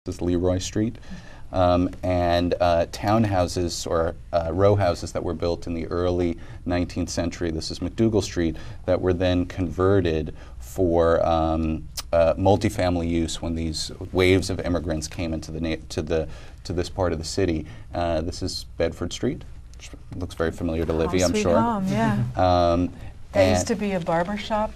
This is Leroy Street, and townhouses or row houses that were built in the early 19th century. This is McDougal Street, that were then converted for multifamily use when these waves of immigrants came into to this part of the city. This is Bedford Street, which looks very familiar to Livy, I'm sure. Home, yeah. That used to be a barber shop.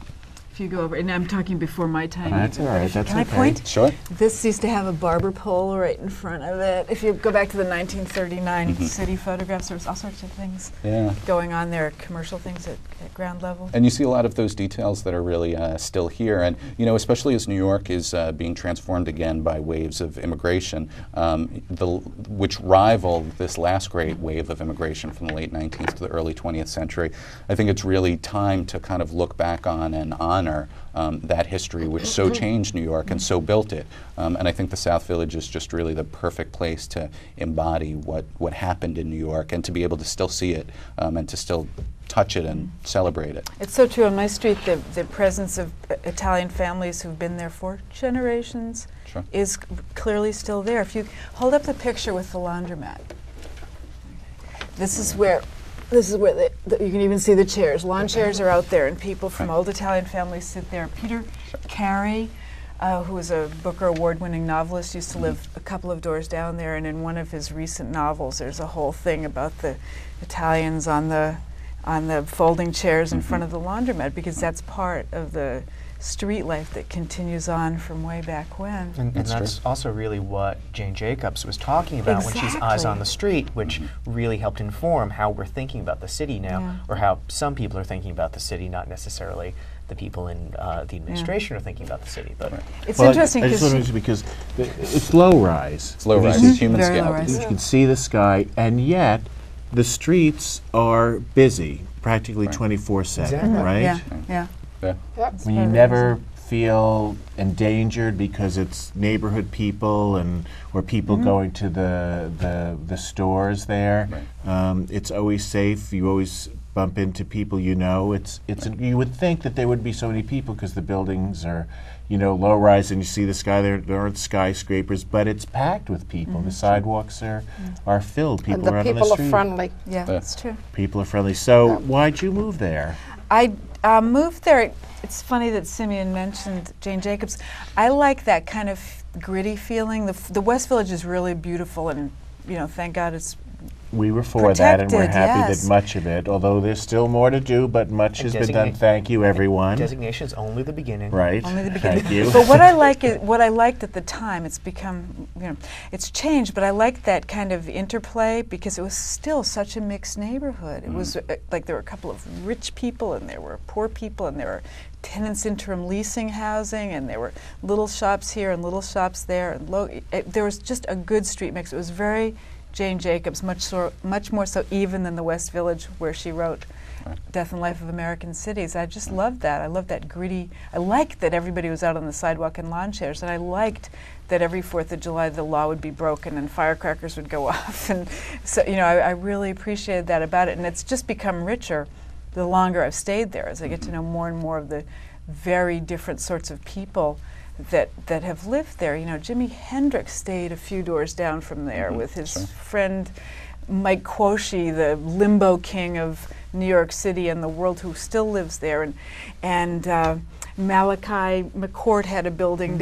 If you go over, and I'm talking before my time. That's all right. That's Can I point? Sure. This used to have a barber pole right in front of it. If you go back to the 1939 city photographs, there was all sorts of things going on there, commercial things at ground level. And you see a lot of those details that are really still here. And especially as New York is being transformed again by waves of immigration, which rival this last great wave of immigration from the late 19th to the early 20th century. I think it's really time to kind of look back on and honor that history, which so changed New York and so built it. And I think the South Village is just really the perfect place to embody what happened in New York and to be able to still see it and to still touch it and celebrate it. It's so true. On my street, the presence of Italian families who've been there for generations is clearly still there. If you hold up the picture with the laundromat, this is where you can even see the chairs. Lawn chairs are out there, and people from old Italian families sit there. Peter Carey, who was a Booker Award-winning novelist, used to live a couple of doors down there, and in one of his recent novels, there's a whole thing about the Italians on the folding chairs in front of the laundromat, because that's part of the street life that continues on from way back when. And that's also really what Jane Jacobs was talking about when she's Eyes on the Street, which really helped inform how we're thinking about the city now, or how some people are thinking about the city, not necessarily the people in the administration are thinking about the city. But it's interesting because it's low rise. It's low rise, it's human scale. You can see the sky, and yet the streets are busy practically 24/7, right? Yeah. When you never feel endangered because it's neighborhood people or people going to the stores there. It's always safe. You always bump into people you know. You would think that there would be so many people because the buildings are low rise and you see the sky. There aren't skyscrapers, but it's packed with people. The sidewalks are filled. People are out on the street. The people are friendly. Yeah, that's true. People are friendly. So why'd you move there? I moved there. It's funny that Simeon mentioned Jane Jacobs. I like that kind of gritty feeling. The West Village is really beautiful, and thank God it's we were for that, and we're happy that much of it, although there's still more to do, but much has been done. Thank you, everyone. Designation's only the beginning. Right. Only the beginning. Thank you. But what I liked at the time, it's become, it's changed, but I liked that kind of interplay because it was still such a mixed neighborhood. It was like there were a couple of rich people, and there were poor people, and there were tenants interim leasing housing, and there were little shops here and little shops there, and there was just a good street mix. It was very Jane Jacobs, much more so even than the West Village, where she wrote Death and Life of American Cities. I just loved that. I loved that gritty. I liked that everybody was out on the sidewalk in lawn chairs, and I liked that every 4th of July the law would be broken and firecrackers would go off. And so, I really appreciated that about it, and it's just become richer the longer I've stayed there, as I get to know more and more of the very different sorts of people that have lived there. Jimi Hendrix stayed a few doors down from there with his friend Mike Quashie, the limbo king of New York City and the world, who still lives there. And Malachi McCourt had a building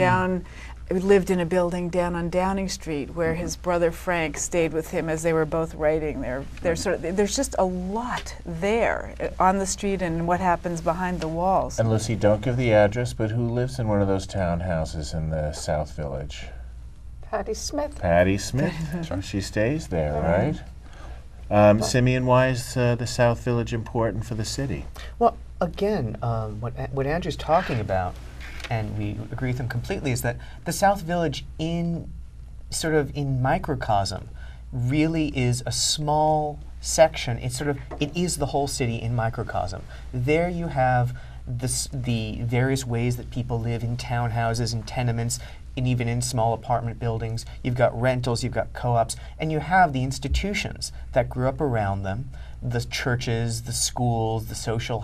lived in a building down on Downing Street, where his brother Frank stayed with him as they were both writing. There's just a lot there on the street and what happens behind the walls. And Lucy, don't give the address, but who lives in one of those townhouses in the South Village? Patty Smith. Patty Smith. She stays there, right? Simeon, why is the South Village important for the city? Well, again, what Andrew's talking about, and we agree with him completely, is that the South Village in microcosm really is a small section. It is the whole city in microcosm. There you have the various ways that people live in townhouses and tenements, and even in small apartment buildings. You've got rentals, you've got co-ops, and you have the institutions that grew up around them, the churches, the schools, the social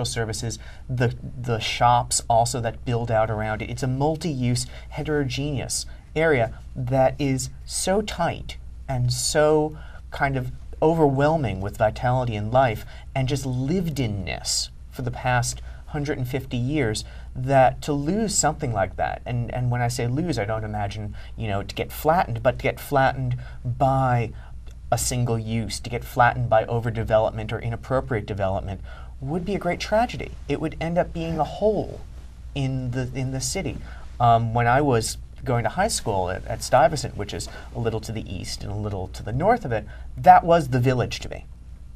services, the shops also that build out around it. It's a multi-use, heterogeneous area that is so tight and so kind of overwhelming with vitality and life and just lived-inness for the past 150 years, that to lose something like that, and when I say lose, I don't imagine, to get flattened, but to get flattened by a single use, to get flattened by overdevelopment or inappropriate development, would be a great tragedy. It would end up being a hole in the city. When I was going to high school at Stuyvesant, which is a little to the east and a little to the north of it, that was the village to me.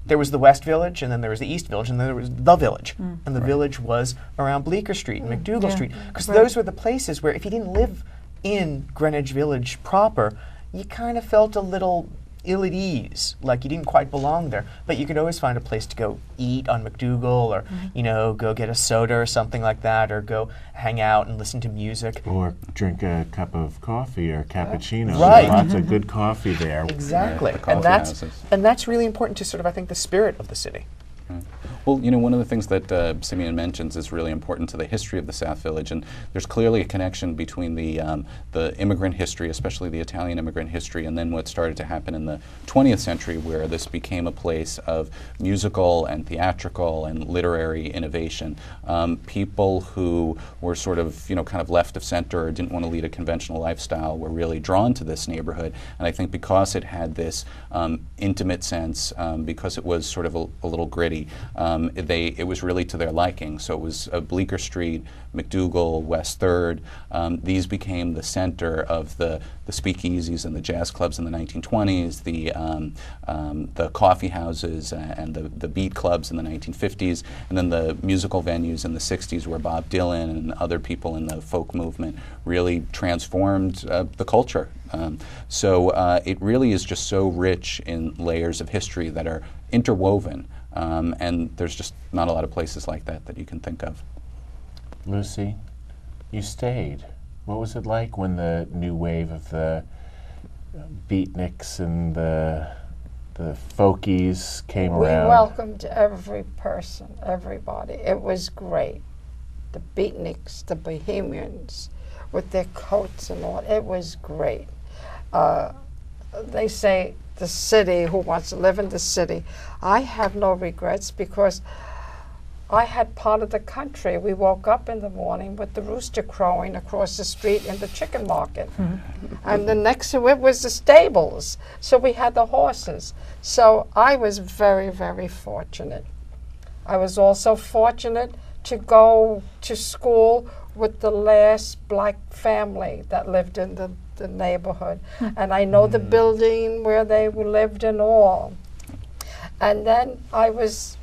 There was the West Village, and then there was the East Village, and then there was the village. And the village was around Bleecker Street and McDougal Street, because those were the places where if you didn't live in Greenwich Village proper, you kind of felt a little ill at ease, like you didn't quite belong there. But you could always find a place to go eat on McDougal, or go get a soda or something like that, or go hang out and listen to music. Or drink a cup of coffee or cappuccino. Right. Lots of good coffee there. Exactly. Yeah, the coffee houses. And that's really important to sort of, I think, the spirit of the city. Well, one of the things that Simeon mentions is really important to the history of the South Village, and there's clearly a connection between the immigrant history, especially the Italian immigrant history, and then what started to happen in the 20th century, where this became a place of musical and theatrical and literary innovation. People who were sort of, kind of left of center or didn't want to lead a conventional lifestyle were really drawn to this neighborhood, and I think because it had this intimate sense, because it was sort of a little gritty, it was really to their liking. So it was Bleecker Street, McDougal, West 3rd. These became the center of the speakeasies and the jazz clubs in the 1920s, the coffee houses and the beat clubs in the 1950s, and then the musical venues in the 60s where Bob Dylan and other people in the folk movement really transformed the culture. So it really is just so rich in layers of history that are interwoven. And there's just not a lot of places like that you can think of. Lucy, you stayed. What was it like when the new wave of the beatniks and the folkies came around? We welcomed every person, everybody. It was great. The beatniks, the bohemians, with their coats and all. It was great. They say the city, who wants to live in the city. I have no regrets because I had part of the country. We woke up in the morning with the rooster crowing across the street in the chicken market. And the next to it was the stables. So we had the horses. So I was very, very fortunate. I was also fortunate to go to school with the last black family that lived in the neighborhood. And I know the building where they lived and all. And then I was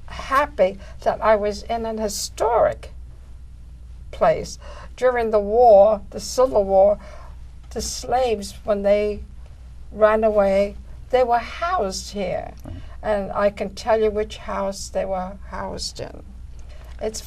happy that I was in an historic place. During the war, the Civil War, the slaves, when they ran away, they were housed here. And I can tell you which house they were housed in. It's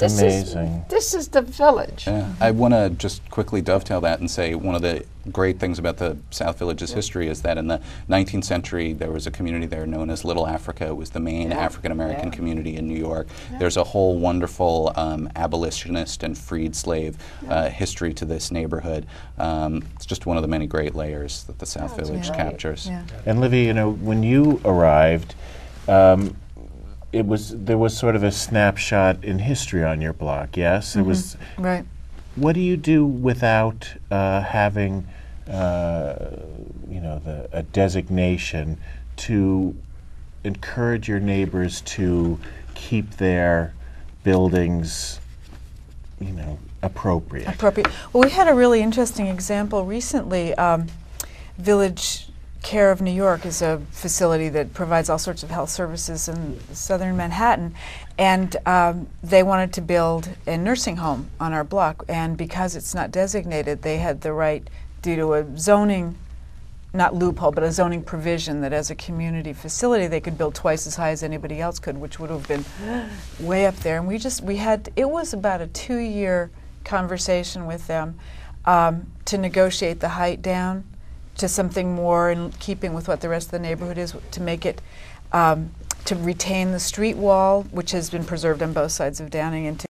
amazing. This is the village. Yeah. I want to just quickly dovetail that and say one of the great things about the South Village's history is that in the 19th century there was a community there known as Little Africa. It was the main African-American community in New York. There's a whole wonderful abolitionist and freed slave history to this neighborhood. It's just one of the many great layers that the South Village captures. Yeah. And Livy, when you arrived, there was sort of a snapshot in history on your block, yes? It was Right. What do you do without having, a designation to encourage your neighbors to keep their buildings, appropriate? Appropriate. Well, we had a really interesting example recently. Village Care of New York is a facility that provides all sorts of health services in southern Manhattan, and they wanted to build a nursing home on our block, and because it's not designated, they had the right, due to a zoning, not loophole, but a zoning provision that as a community facility they could build twice as high as anybody else could, which would have been way up there. And it was about a 2-year conversation with them to negotiate the height down to something more in keeping with what the rest of the neighborhood is, to make it, to retain the street wall, which has been preserved on both sides of Downing, and to